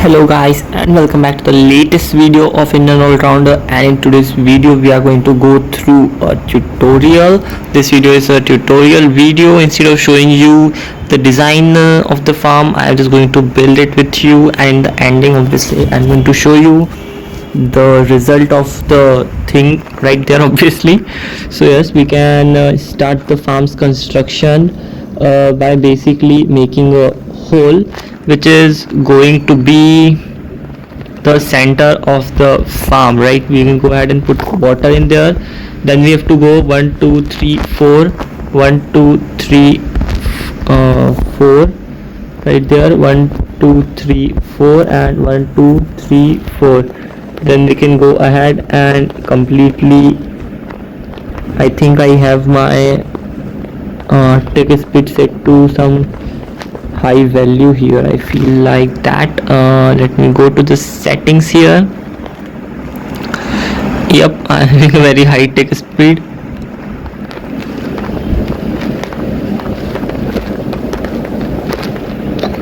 Hello guys, and welcome back to the latest video of Indian All-Rounder. And in today's video we are going to go through a tutorial. This video is a tutorial video. Instead of showing you the design of the farm, I am just going to build it with you, and in the ending obviously I'm going to show you the result of the thing right there obviously. So yes, we can start the farm's construction by basically making a hole which is going to be the center of the farm, right? We can go ahead and put water in there. Then we have to go 1 2 3 4 1 2 3 4 right there, 1 2 3 4 and 1 2 3 4. Then we can go ahead and completely, I think I have my tick speed set to some high value here. I feel like that. Let me go to the settings here. Yep, I'm having a very high tick speed.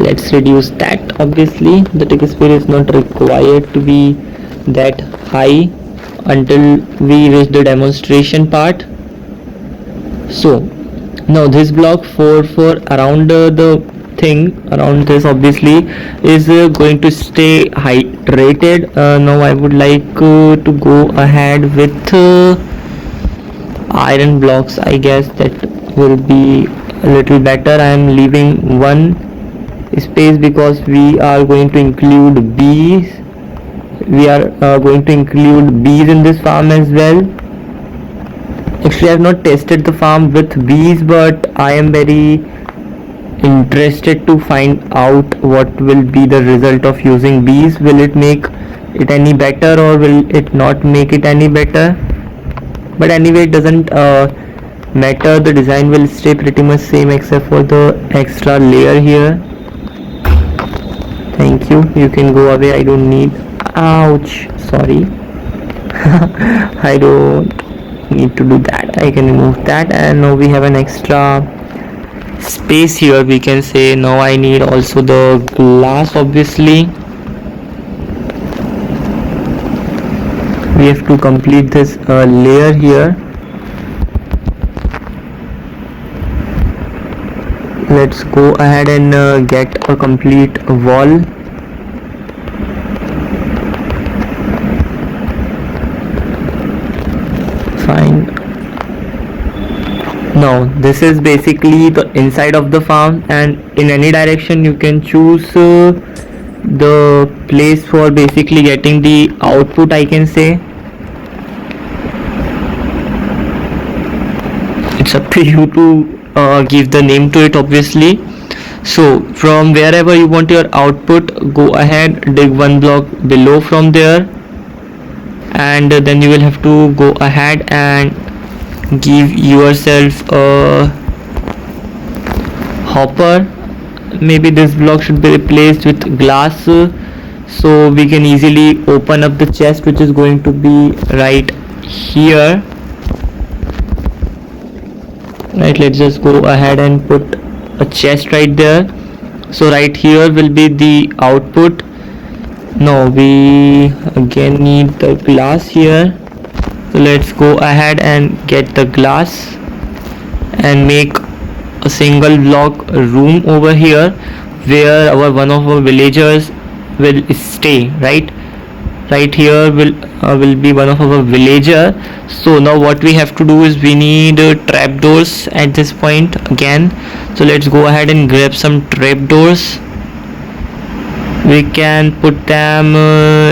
Let's reduce that. Obviously the tick speed is not required to be that high until we reach the demonstration part. So now this block for around the thing around this obviously is going to stay hydrated. Now I would like to go ahead with iron blocks. I guess that will be a little better. I am leaving one space because we are going to include bees. We are going to include bees in this farm as well. Actually I have not tested the farm with bees, but I am very interested to find out what will be the result of using bees. Will it make it any better or will it not make it any better? But anyway, it doesn't matter. The design will stay pretty much same except for the extra layer here. Thank you. You can go away. I don't need. Ouch, sorry. I don't need to do that. I can remove that, and now we have an extra space here, we can say. Now I need also the glass. Obviously we have to complete this layer here. Let's go ahead and get a complete wall. Fine. Now this is basically the inside of the farm, and in any direction you can choose the place for basically getting the output, I can say. It's up to you to give the name to it obviously. So from wherever you want your output, go ahead, dig one block below from there, and then you will have to go ahead and give yourself a hopper. Maybe this block should be replaced with glass so we can easily open up the chest, which is going to be right here. Right, let's just go ahead and put a chest right there. So right here will be the output. Now we again need the glass here. So let's go ahead and get the glass and make a single block room over here where one of our villagers will stay. Right here will be one of our villager. So now what we have to do is we need trapdoors at this point again. So let's go ahead and grab some trapdoors. We can put them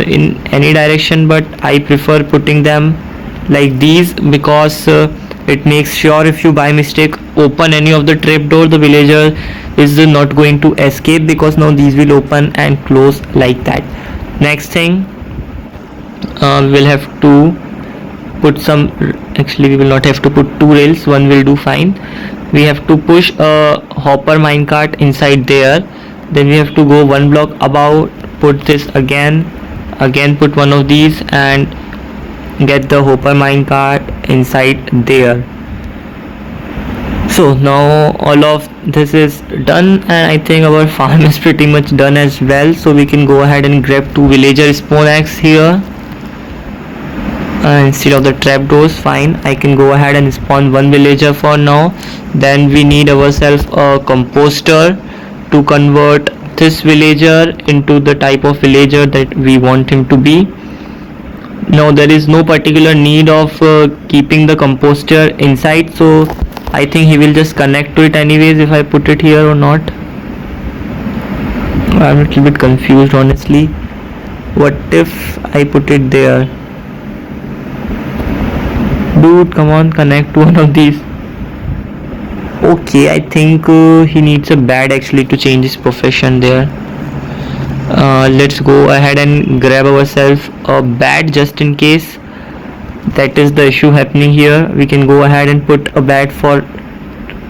in any direction, but I prefer putting them like these because it makes sure if you by mistake open any of the trapdoor, the villager is not going to escape, because now these will open and close like that. Next thing, we'll have to put some, actually we will not have to put two rails, one will do fine. We have to push a hopper minecart inside there. Then we have to go one block above, put this again put one of these and get the hopper minecart inside there. So now all of this is done, and I think our farm is pretty much done as well. So we can go ahead and grab 2 villager spawn eggs here. Instead of the trapdoors, fine, I can go ahead and spawn 1 villager for now. Then we need ourselves a composter to convert this villager into the type of villager that we want him to be. Now there is no particular need of keeping the composter inside, so I think he will just connect to it anyways if I put it here or not. I'm a little bit confused honestly. What if I put it there? Dude, come on, connect to one of these. Okay, I think he needs a bed actually to change his profession there. Let's go ahead and grab ourselves a bat just in case that is the issue happening here. We can go ahead and put a bat for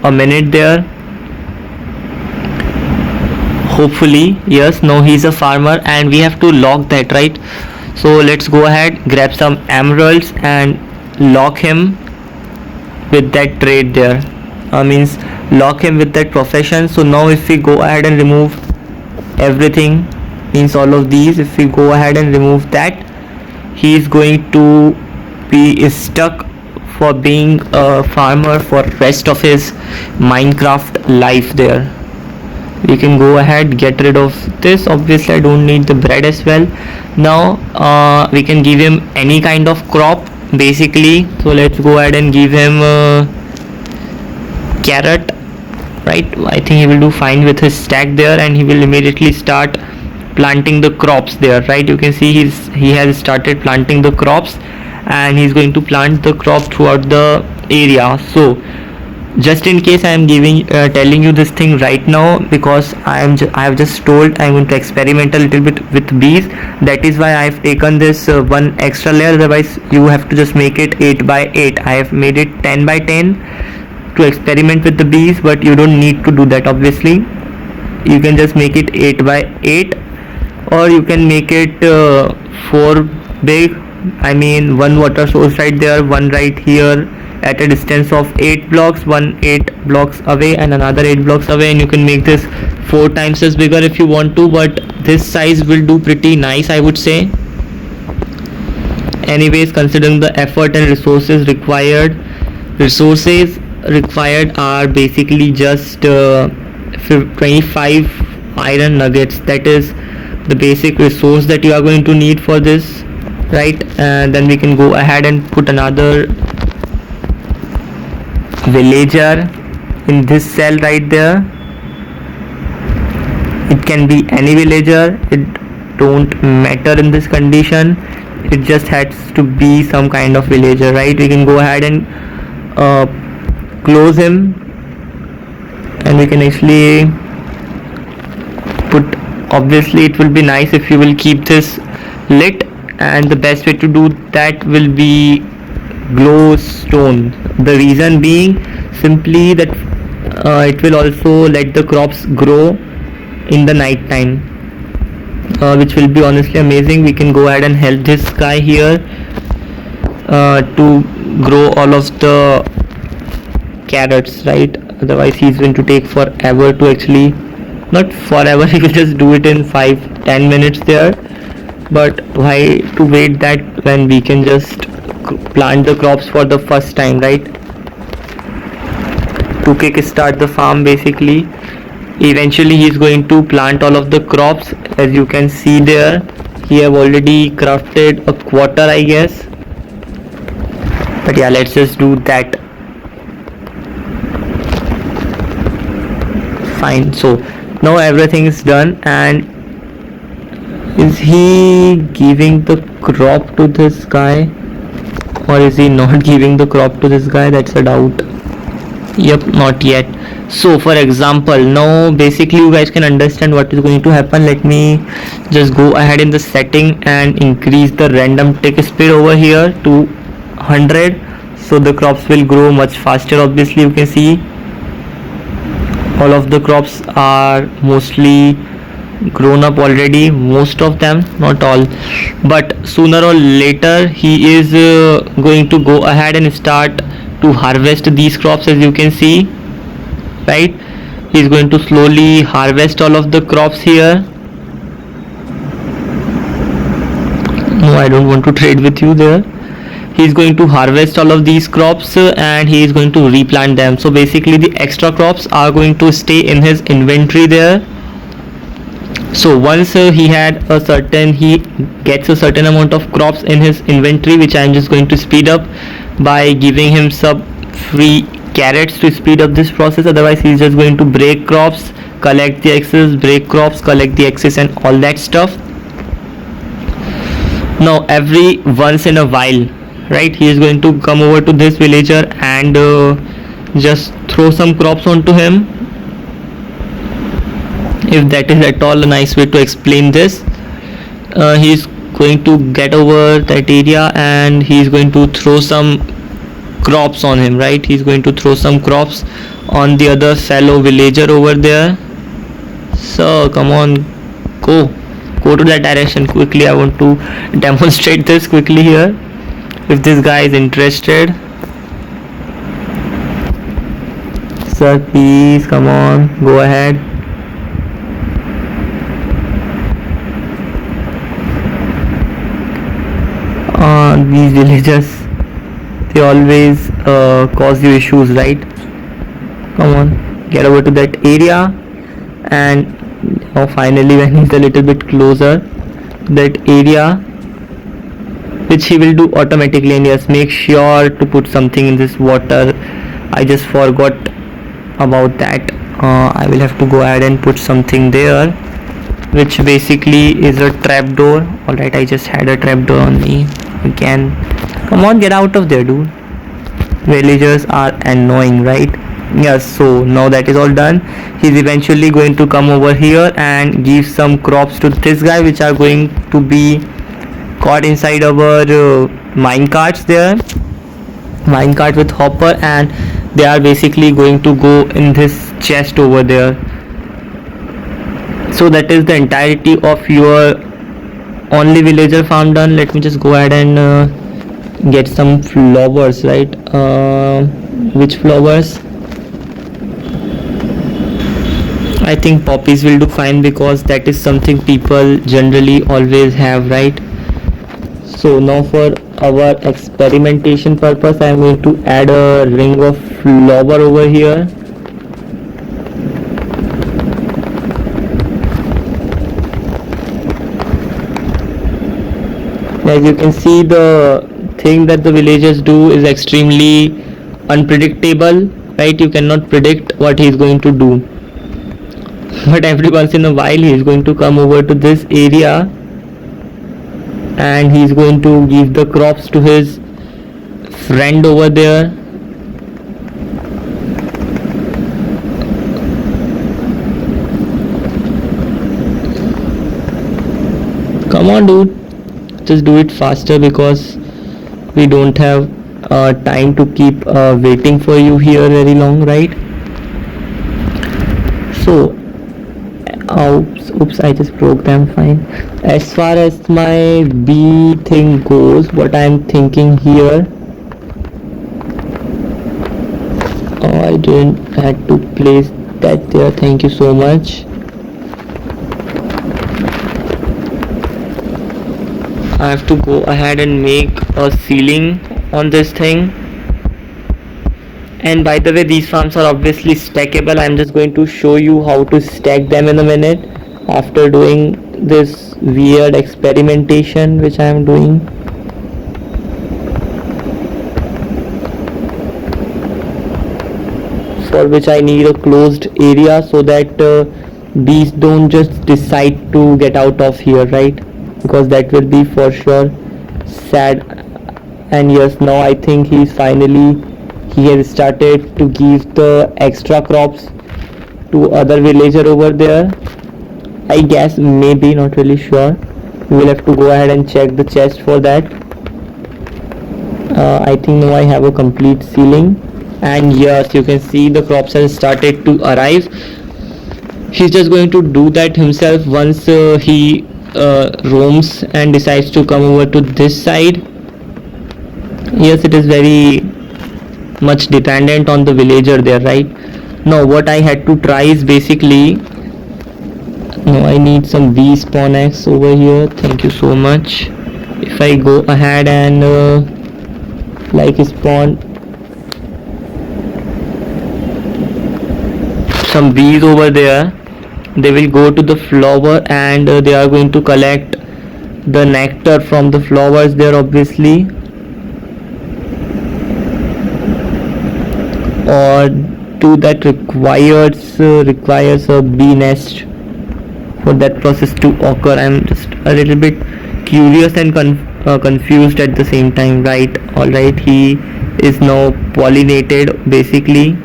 a minute there. Hopefully, yes. Now he's a farmer and we have to lock that, right? So let's go ahead, grab some emeralds and lock him with that trade there. Means lock him with that profession. So now if we go ahead and remove everything, means all of these, if we go ahead and remove that, he is going to be stuck for being a farmer for rest of his Minecraft life there. We can go ahead, get rid of this. Obviously I don't need the bread as well. Now we can give him any kind of crop basically. So let's go ahead and give him carrot, right? I think he will do fine with his stack there, and he will immediately start planting the crops there, right? You can see he has started planting the crops, and he's going to plant the crop throughout the area. So just in case I am telling you this thing right now, because I have just told I'm going to experiment a little bit with bees. That is why I have taken this one extra layer. Otherwise you have to just make it 8 by 8. I have made it 10 by 10 to experiment with the bees, but you don't need to do that. Obviously you can just make it 8 by 8, or you can make it 4 big. I mean, one water source right there, one right here at a distance of 8 blocks, one 8 blocks away and another 8 blocks away, and you can make this 4 times as bigger if you want to, but this size will do pretty nice, I would say. Anyways, considering the effort and resources required are basically just 25 iron nuggets. That is the basic resource that you are going to need for this, right? And then we can go ahead and put another villager in this cell right there. It can be any villager, it don't matter in this condition, it just has to be some kind of villager, right? We can go ahead and close him, and we can actually put, obviously it will be nice if you will keep this lit, and the best way to do that will be glowstone. The reason being simply that it will also let the crops grow in the night time, which will be honestly amazing. We can go ahead and help this guy here to grow all of the carrots, right? Otherwise he's going to take forever to actually, not forever, he will just do it in 5-10 minutes there, but why to wait that when we can just plant the crops for the first time, right? To kickstart the farm basically. Eventually he is going to plant all of the crops. As you can see there, he have already crafted a quarter, I guess, but yeah, let's just do that. Fine, so now everything is done. And is he giving the crop to this guy, or is he not giving the crop to this guy? That's a doubt. Yep, not yet. So for example, now basically you guys can understand what is going to happen. Let me just go ahead in the setting and increase the random tick speed over here to 100, so the crops will grow much faster. Obviously you can see all of the crops are mostly grown up already, most of them, not all, but sooner or later he is going to go ahead and start to harvest these crops. As you can see, right? He's going to slowly harvest all of the crops here. No, I don't want to trade with you there. He's going to harvest all of these crops and he is going to replant them. So basically the extra crops are going to stay in his inventory there. So once he gets a certain amount of crops in his inventory, which I'm just going to speed up by giving him some free carrots to speed up this process. Otherwise he's just going to break crops, collect the excess, break crops, collect the excess, and all that stuff. Now every once in a while, right, he is going to come over to this villager and just throw some crops onto him, if that is at all a nice way to explain this. He is going to get over that area and he is going to throw some crops on him, right? He's going to throw some crops on the other fellow villager over there. So come on, go to that direction quickly. I want to demonstrate this quickly here, if this guy is interested. Sir, please, come on, go ahead. These villagers, they always cause you issues, right? Come on, get over to that area. And now finally, when he's a little bit closer to that area, which he will do automatically, and yes, make sure to put something in this water. I just forgot about that. I will have to go ahead and put something there, which basically is a trapdoor. Alright, I just had a trapdoor on me again. Come on, get out of there, dude. Villagers are annoying, right? Yes, so now that is all done, he's eventually going to come over here and give some crops to this guy, which are going to be caught inside our mine carts there, mine cart with hopper, and they are basically going to go in this chest over there. So that is the entirety of your only villager farm done. Let me just go ahead and get some flowers, right? Which flowers? I think poppies will do fine, because that is something people generally always have, right? So now for our experimentation purpose, I am going to add a ring of flower over here. As you can see, the thing that the villagers do is extremely unpredictable, right? You cannot predict what he is going to do. But every once in a while he is going to come over to this area and he is going to give the crops to his friend over there. Come on, dude, just do it faster, because we don't have time to keep waiting for you here very long, right? So oops, I just broke them. Fine. As far as my bee thing goes, what I am thinking here, I didn't have to place that there. Thank you so much. I have to go ahead and make a ceiling on this thing. And by the way, these farms are obviously stackable. I'm just going to show you how to stack them in a minute, after doing this weird experimentation which I am doing. For which I need a closed area, so that bees don't just decide to get out of here, right? Because that will be for sure sad. And yes, now I think he has started to give the extra crops to other villager over there, I guess. Maybe, not really sure. We will have to go ahead and check the chest for that. I think now I have a complete ceiling, and yes, you can see the crops have started to arrive. He's just going to do that himself once he roams and decides to come over to this side. Yes, it is very much dependent on the villager there, right? Now what I had to try is basically, now I need some bee spawn eggs over here. Thank you so much. If I go ahead and like spawn some bees over there, they will go to the flower and they are going to collect the nectar from the flowers there, obviously, or do that requires a bee nest for that process to occur. I'm just a little bit curious and confused at the same time. Right, all right, he is now pollinated basically,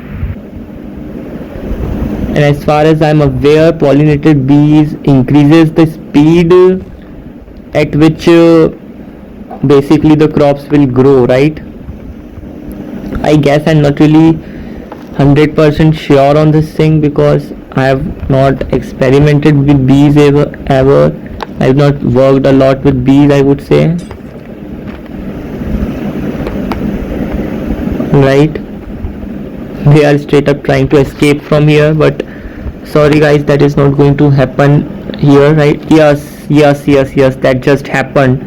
and as far as I'm aware, pollinated bees increases the speed at which basically the crops will grow, right? I guess I'm not really 100% sure on this thing because I have not experimented with bees ever. I have not worked a lot with bees, I would say. Right, they are straight up trying to escape from here, but sorry guys, that is not going to happen here, right? Yes, that just happened.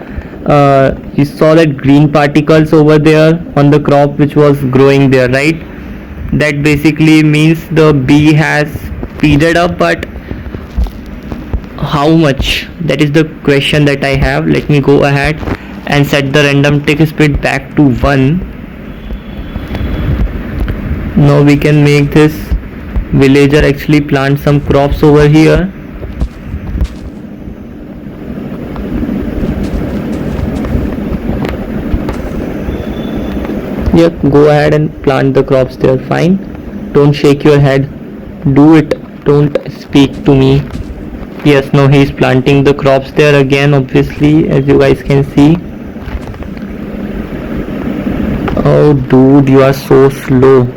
You saw that green particles over there on the crop which was growing there, right? That basically means the bee has speeded up, but how much? That is the question that I have. Let me go ahead and set the random tick speed back to 1. Now we can make this villager actually plant some crops over here. Yep, go ahead and plant the crops there. Fine, don't shake your head, do it, don't speak to me. Yes, now he's planting the crops there again, obviously, as you guys can see. Oh dude, you are so slow.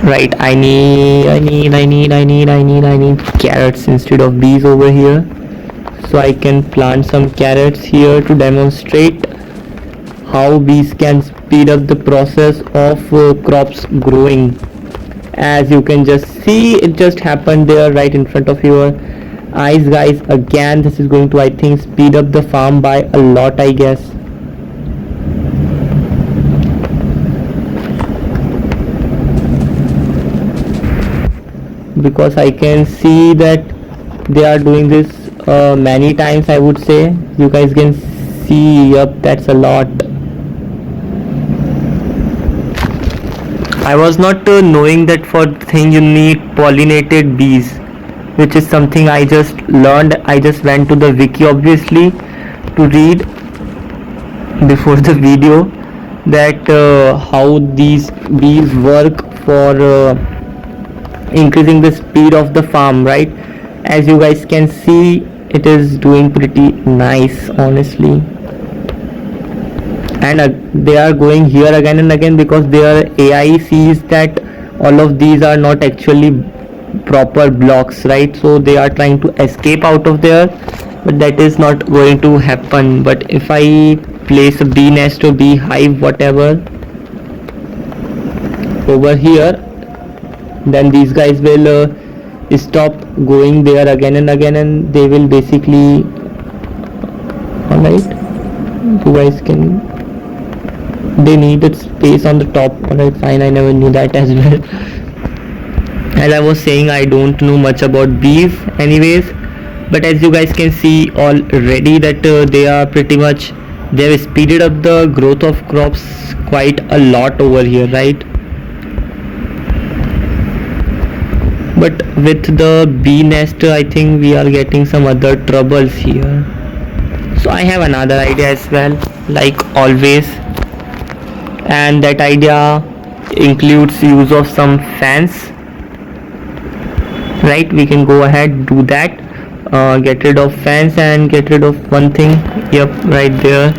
Right, I need carrots instead of bees over here, so I can plant some carrots here to demonstrate how bees can speed up the process of crops growing. As you can just see, it just happened there right in front of your eyes, guys. Again, this is going to, I think, speed up the farm by a lot, I guess. Because I can see that they are doing this many times, I would say. You guys can see, yep, that's a lot. I was not knowing that for the thing you need pollinated bees, which is something I just learned. I just went to the wiki, obviously, to read before the video that how these bees work for increasing the speed of the farm, right? As you guys can see, it is doing pretty nice, honestly. And they are going here again and again because their AI sees that all of these are not actually proper blocks, right? So they are trying to escape out of there, but that is not going to happen. But if I place a bee nest or bee hive, whatever, over here, then these guys will stop going there again and again, and they will basically, alright, you guys can, they needed space on the top. Alright, fine, I never knew that as well. As I was saying, I don't know much about bees anyways, but as you guys can see already that they are pretty much, they have speeded up the growth of crops quite a lot over here, right? But with the bee nest, I think we are getting some other troubles here. So I have another idea as well, like always, and that idea includes use of some fans, right? We can go ahead, do that, get rid of fans and get rid of one thing. Yep, right there.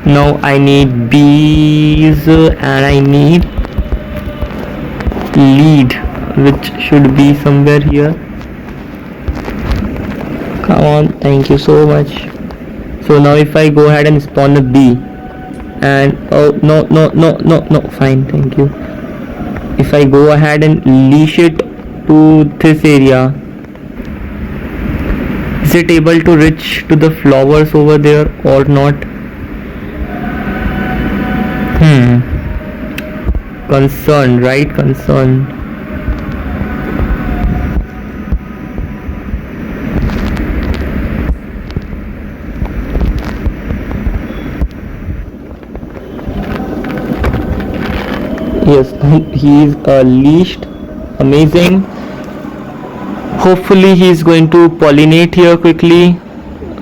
Now I need bees and I need lead, which should be somewhere here. Come on, thank you so much. So now if I go ahead and spawn a bee, and oh no, fine, thank you. if I go ahead and leash it to this area, is it able to reach to the flowers over there or not? Concerned, right? Concerned. Yes, he is leashed. Amazing. Hopefully he is going to pollinate here quickly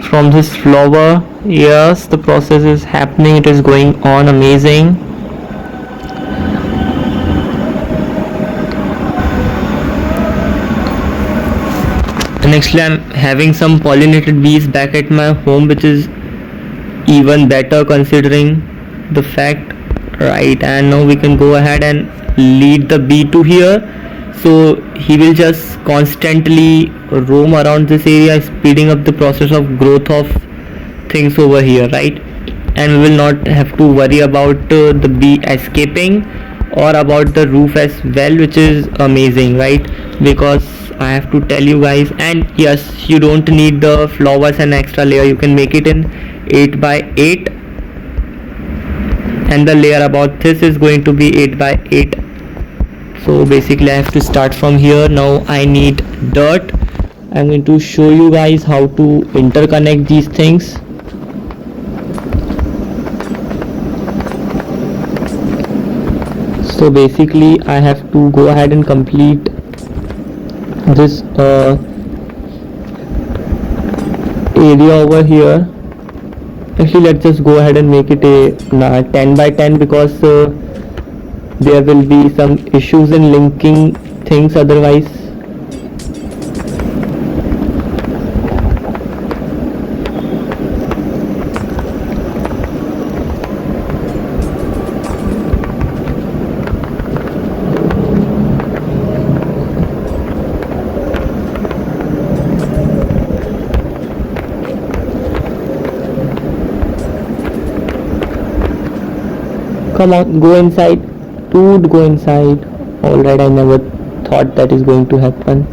from this flower. Yes, the process is happening. It is going on. Amazing. And actually I'm having some pollinated bees back at my home, which is even better considering the fact, right? And now we can go ahead and lead the bee to here, so he will just constantly roam around this area, speeding up the process of growth of things over here, right? And we will not have to worry about the bee escaping or about the roof as well, which is amazing, right? Because I have to tell you guys, and yes, you don't need the flowers and extra layer. You can make it in 8 by 8, and the layer about this is going to be 8 by 8. So basically I have to start from here. Now I need dirt. I'm going to show you guys how to interconnect these things. So basically I have to go ahead and complete this area over here. Actually, let's just go ahead and make it a 10 by 10, because there will be some issues in linking things otherwise. Come on, go inside. Dude, go inside. Alright, I never thought that is going to happen.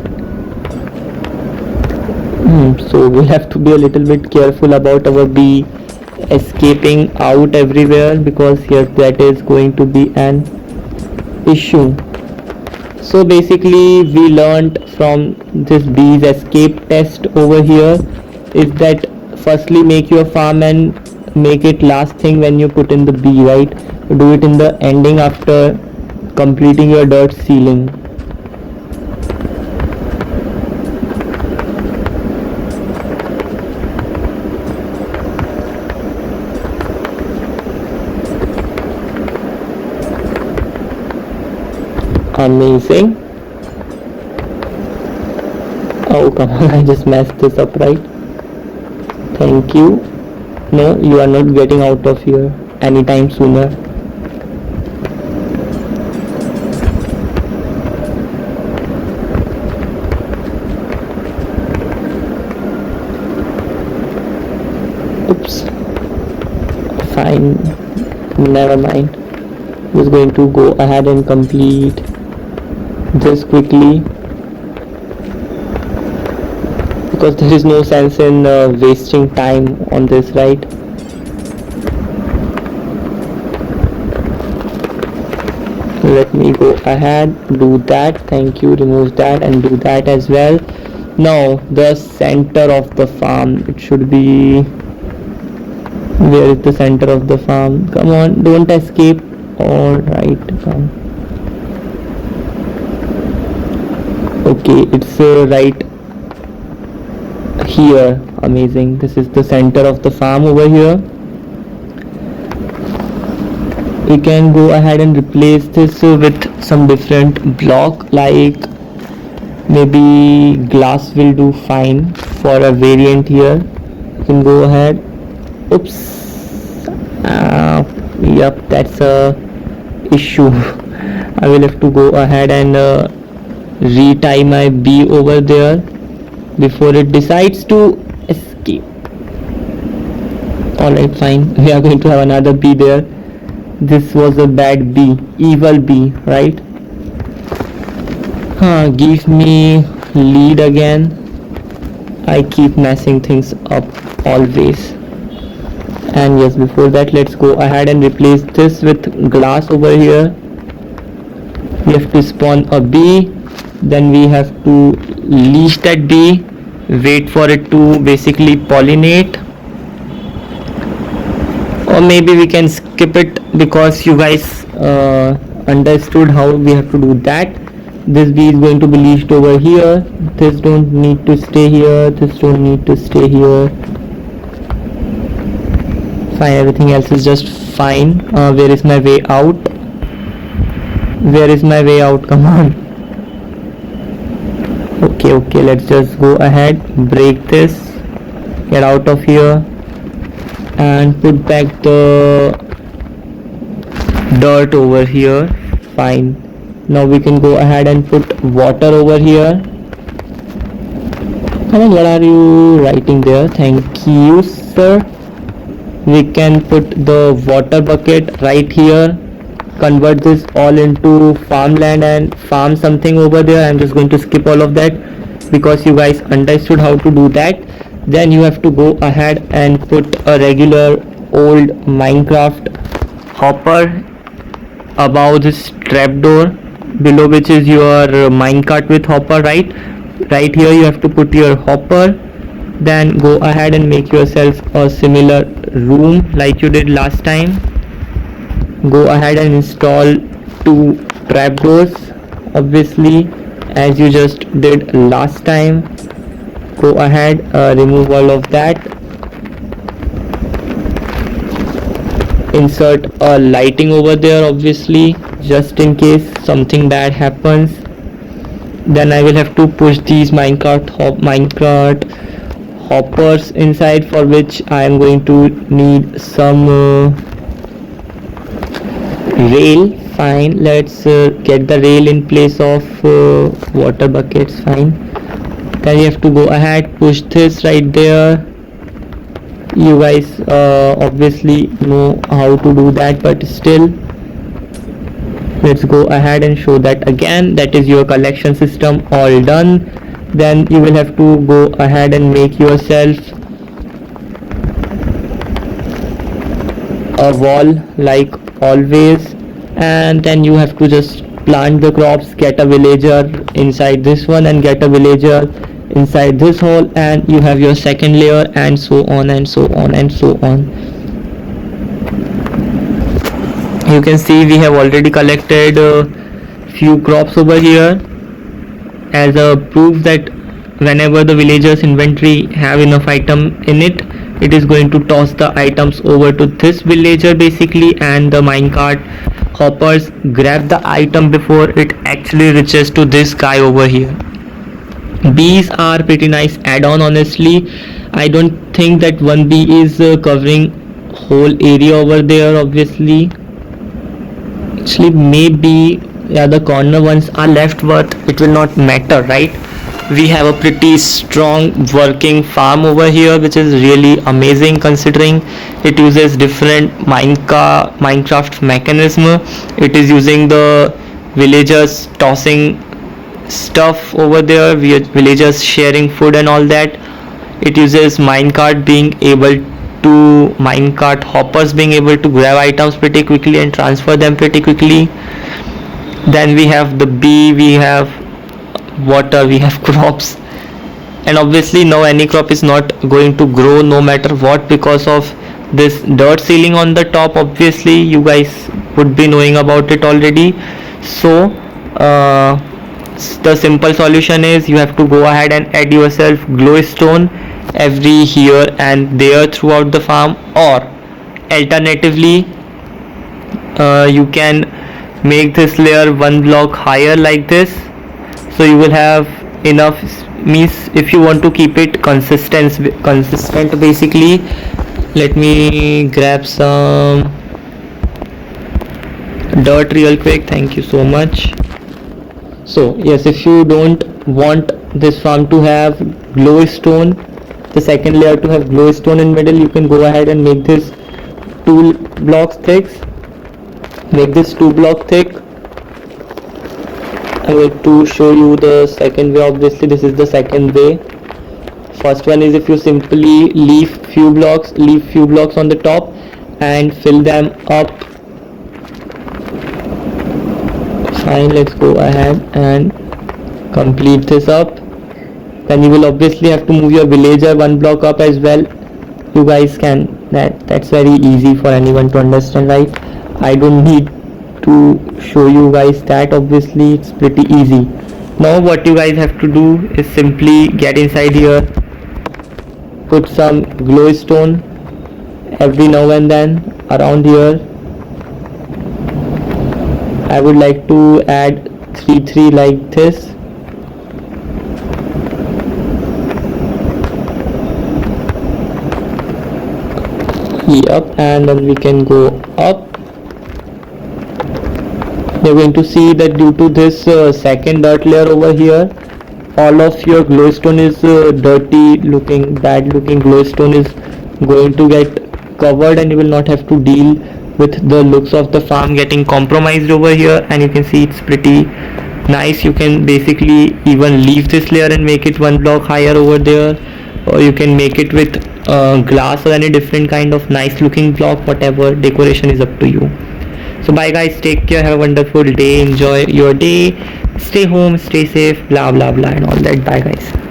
So we'll have to be a little bit careful about our bee escaping out everywhere, because yes, that is going to be an issue. So basically we learned from this bees escape test over here is that firstly make your farm and make it last thing when you put in the bee, right? Do it in the ending after completing your dirt sealing. Amazing. Oh come on, I just messed this up, right? Thank you. No, you are not getting out of here anytime sooner. Oops. Fine. Never mind. Just going to go ahead and complete this quickly, because there is no sense in wasting time on this, right? Let me go ahead, do that, thank you, remove that and do that as well. Now the center of the farm, it should be, where is the center of the farm? Come on, don't escape. Alright, come. Okay, it's right here. Amazing. This is the center of the farm over here. We can go ahead and replace this with some different block, like maybe glass will do fine for a variant here. You can go ahead. Oops. Yep, that's a issue. I will have to go ahead and retie my bee over there before it decides to escape. Alright, fine. We are going to have another bee there. This was a bad bee, evil bee, right? Give me lead again. I keep messing things up always. And yes, before that, let's go ahead and replace this with glass over here. We have to spawn a bee, then we have to leash that bee, wait for it to basically pollinate, or maybe we can skip it because you guys understood how we have to do that. This bee is going to be leashed over here. This don't need to stay here, this don't need to stay here. Fine, everything else is just fine. Where is my way out? Where is my way out? Come on. Okay, let's just go ahead, break this, get out of here, and put back the dirt over here. Fine. Now we can go ahead and put water over here. Come on, what are you writing there? Thank you, sir. We can put the water bucket right here, convert this all into farmland and farm something over there. I'm just going to skip all of that because you guys understood how to do that. Then you have to go ahead and put a regular old Minecraft hopper above this trapdoor, below which is your minecart with hopper. Right here you have to put your hopper. Then go ahead and make yourself a similar room like you did last time. Go ahead and install 2 trapdoors, obviously, as you just did last time. Go ahead, remove all of that. Insert a lighting over there, obviously, just in case something bad happens. Then I will have to push these minecart hoppers inside, for which I am going to need some rail. Fine, let's get the rail in place of water buckets. Fine. Then you have to go ahead, push this right there. You guys obviously know how to do that, but still, let's go ahead and show that again. That is your collection system all done. Then you will have to go ahead and make yourself a wall like always, and then you have to just plant the crops, get a villager inside this one and get a villager inside this hole, and you have your second layer, and so on and so on and so on. You can see we have already collected a few crops over here as a proof that whenever the villager's inventory have enough item in it, it is going to toss the items over to this villager basically, and the minecart hoppers grab the item before it actually reaches to this guy over here. Bees are pretty nice add-on, honestly. I don't think that one bee is covering whole area over there, obviously. Actually, maybe the corner ones are left, but it will not matter, right? We have a pretty strong working farm over here, which is really amazing considering it uses different Minecraft mechanism. It is using the villagers tossing stuff over there, villagers sharing food and all that. It uses minecart hoppers being able to grab items pretty quickly and transfer them pretty quickly. Then we have the bee, we have water, we have crops, and obviously now any crop is not going to grow no matter what because of this dirt ceiling on the top. Obviously you guys would be knowing about it already. So the simple solution is you have to go ahead and add yourself glowstone every here and there throughout the farm, or alternatively you can make this layer 1 block higher like this, so you will have enough means if you want to keep it consistent basically. Let me grab some dirt real quick. Thank you so much. So yes, if you don't want this farm to have glowstone, the second layer to have glowstone in middle, you can go ahead and make this 2 blocks thick. Make this 2 block thick. I'm going to show you the second way. Obviously this is the second way. First one is if you simply leave few blocks on the top and fill them up. Fine, let's go ahead and complete this up. Then you will obviously have to move your villager one block up as well. You guys can, that's very easy for anyone to understand, right? I don't need to show you guys that. Obviously it's pretty easy. Now what you guys have to do is simply get inside here, put some glowstone every now and then around here. I would like to add 3 like this. Up, and then we can go up. You're going to see that due to this second dirt layer over here, all of your glowstone is dirty looking, bad looking glowstone is going to get covered, and you will not have to deal with the looks of the farm getting compromised over here. And you can see it's pretty nice. You can basically even leave this layer and make it one block higher over there, or you can make it with glass or any different kind of nice looking block. Whatever decoration is up to you. So bye guys, take care, have a wonderful day, enjoy your day, stay home, stay safe, blah blah blah and all that. Bye guys.